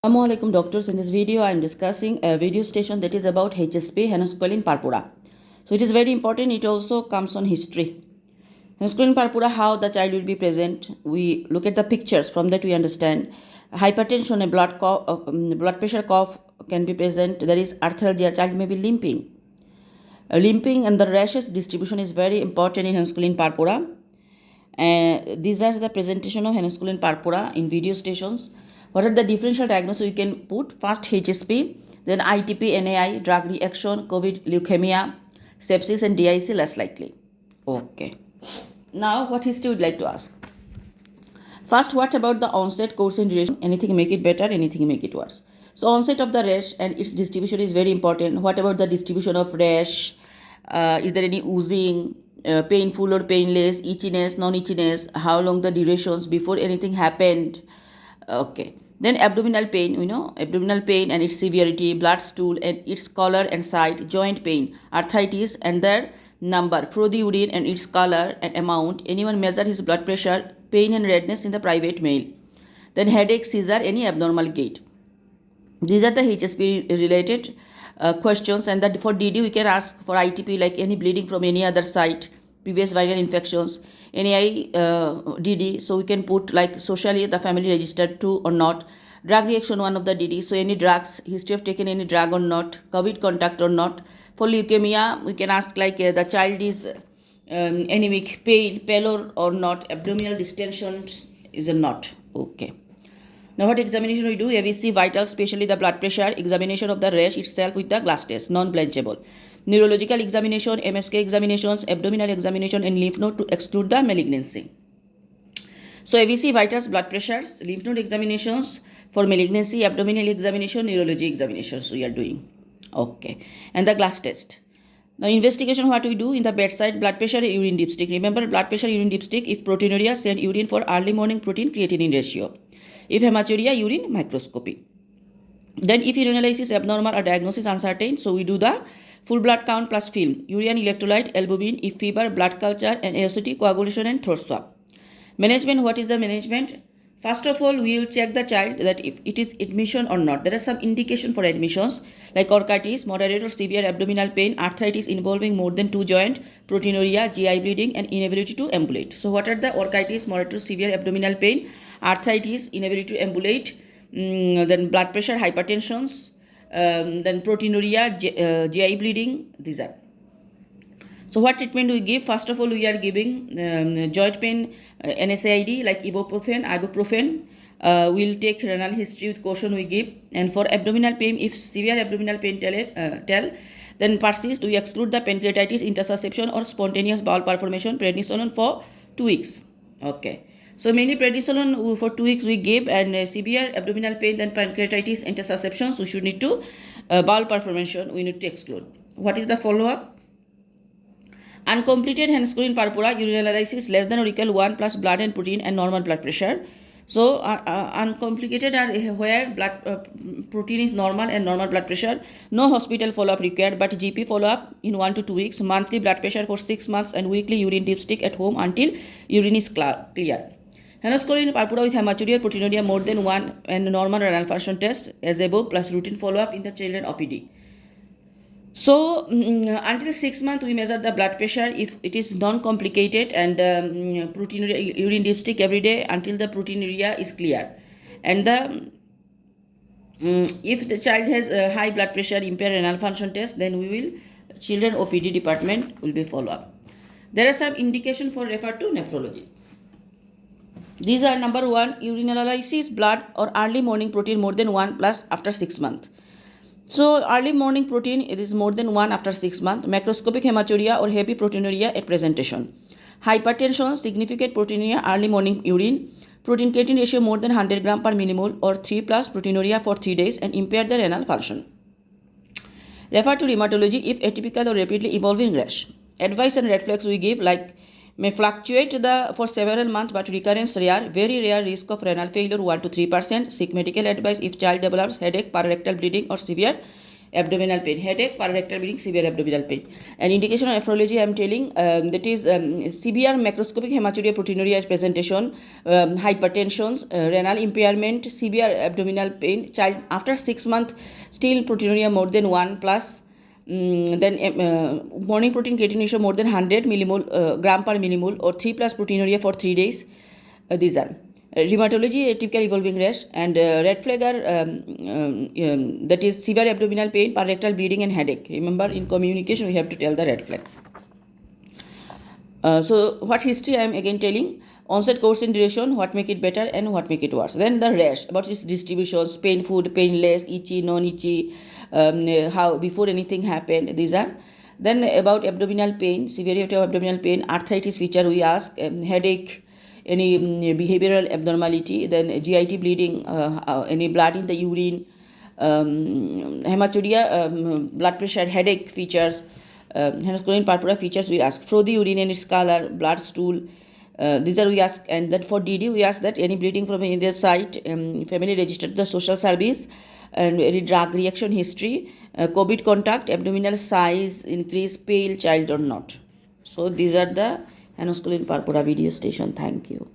Assalamualaikum doctors. In this video I am discussing a video station that is about HSP, Henoch purpora. So it is very important. It also comes on history. Henoch purpora, how the child will be present. We look at the pictures, from that we understand. Hypertension, a blood pressure cough can be present. There is arthralgia, child may be limping. Limping and the rashes distribution is very important in Henoch purpora. These are the presentation of Henoch purpora in video stations. What are the differential diagnoses we can put? First HSP, then ITP, NAI, drug reaction, COVID, leukemia, sepsis and DIC less likely. Okay. Now what history would like to ask? First, what about the onset, course and duration? Anything make it better, anything make it worse. So onset of the rash and its distribution is very important. What about the distribution of rash? Is there any oozing, painful or painless, itchiness, non-itchiness? How long the durations before anything happened? Okay. Then abdominal pain, abdominal pain and its severity, blood stool and its color and site, joint pain, arthritis and their number, frothy urine and its color and amount, anyone measure his blood pressure, pain and redness in the private male. Then headache, seizure, any abnormal gait. These are the HSP related questions, and that for DD we can ask for ITP like any bleeding from any other site, previous viral infections, any DD, so we can put like socially the family registered to or not. Drug reaction, one of the DD, so any drugs, history of taken any drug or not, COVID contact or not. For leukemia we can ask like the child is anemic, pale or not, abdominal distension is or not. Okay. Now what examination we do? ABC, vital, especially the blood pressure, examination of the rash itself with the glass test, non-blanchable. Neurological examination, MSK examinations, abdominal examination and lymph node to exclude the malignancy. So ABC, vitals, blood pressures, lymph node examinations for malignancy, abdominal examination, neurology examinations we are doing. Okay. And the glass test. Now investigation, what we do in the bedside, blood pressure, urine dipstick. Remember, blood pressure, urine dipstick. If proteinuria, send urine for early morning protein creatinine ratio. If hematuria, urine microscopy. Then if urinalysis abnormal or diagnosis uncertain, so we do the full blood count plus film, urea electrolyte, albumin, if fever, blood culture and AST, coagulation and throat swab. Management, what is the management? First of all, we will check the child that if it is admission or not. There are some indication for admissions like orchitis, moderate or severe abdominal pain, arthritis involving more than 2 joints, proteinuria, GI bleeding and inability to ambulate. So what are the orchitis, moderate or severe abdominal pain, arthritis, inability to ambulate, then blood pressure, hypertensions, then proteinuria, GI bleeding, these are. So what treatment we give? First of all, we are giving joint pain, NSAID like ibuprofen. We'll take renal history with caution we give. And for abdominal pain, if severe abdominal pain then persist, we exclude the pancreatitis, intussusception or spontaneous bowel performation, prednisolone for 2 weeks. Okay. So mainly prednisolone for 2 weeks we give, and severe abdominal pain, then pancreatitis, intussusception, so we should need to bowel performation we need to exclude. What is the follow-up? Uncompleted Henoch purpora, urine analysis less than or equal 1 plus blood and protein and normal blood pressure. So uncomplicated are where blood protein is normal and normal blood pressure. No hospital follow-up required, but GP follow-up in 1 to 2 weeks, monthly blood pressure for 6 months and weekly urine dipstick at home until urine is clear. Henoch purpora with hematuria, proteinuria more than 1 and normal renal function test as above plus routine follow-up in the children OPD. So until 6 months we measure the blood pressure if it is non-complicated, and proteinuria, urine dipstick every day until the proteinuria is clear. And if the child has high blood pressure, impaired renal function test, then we will children OPD department will be follow up. There are some indication for refer to nephrology. These are number 1, urine analysis, blood or early morning protein more than 1 plus after 6 months. So early morning protein, it is more than 1 after 6 months. Macroscopic hematuria or heavy proteinuria at presentation. Hypertension, significant proteinuria, early morning urine. Protein creatine ratio more than 100 gram per millimole or 3 plus proteinuria for 3 days and impair the renal function. Refer to rheumatology if atypical or rapidly evolving rash. Advice and red flags we give like may fluctuate for several months but recurrence rare, very rare risk of renal failure 1 to 3%. Seek medical advice if child develops headache, pararectal bleeding or severe abdominal pain, headache, pararectal bleeding, severe abdominal pain. An indication of nephrology I am telling, that is severe macroscopic hematuria, proteinuria presentation, hypertension, renal impairment, severe abdominal pain, child after 6 months still proteinuria more than 1 plus, then morning protein creatine ratio more than 100 millimole gram per millimole, or 3 plus proteinuria for 3 days. These are rheumatology, typical evolving rash, and red flag are that is severe abdominal pain, pararectal bleeding, and headache. Remember, in communication we have to tell the red flag. So what history I am again telling: onset, course, and duration, what make it better and what make it worse. Then the rash, about its distributions, pain, food, painless, itchy, non-itchy, how before anything happened. These are. Then about abdominal pain, severity of abdominal pain, arthritis feature we ask, headache, any behavioral abnormality, then GIT bleeding, any blood in the urine, hematuria, blood pressure, headache features, Henoch schonlein purpora features we ask, frothy urine and its color, blood stool. These are we ask, and that for DD we ask that any bleeding from any site, family registered to the social service, and any drug reaction history, COVID contact, abdominal size increase, pale child or not. So these are the Henoch schonlein purpora video station. Thank you.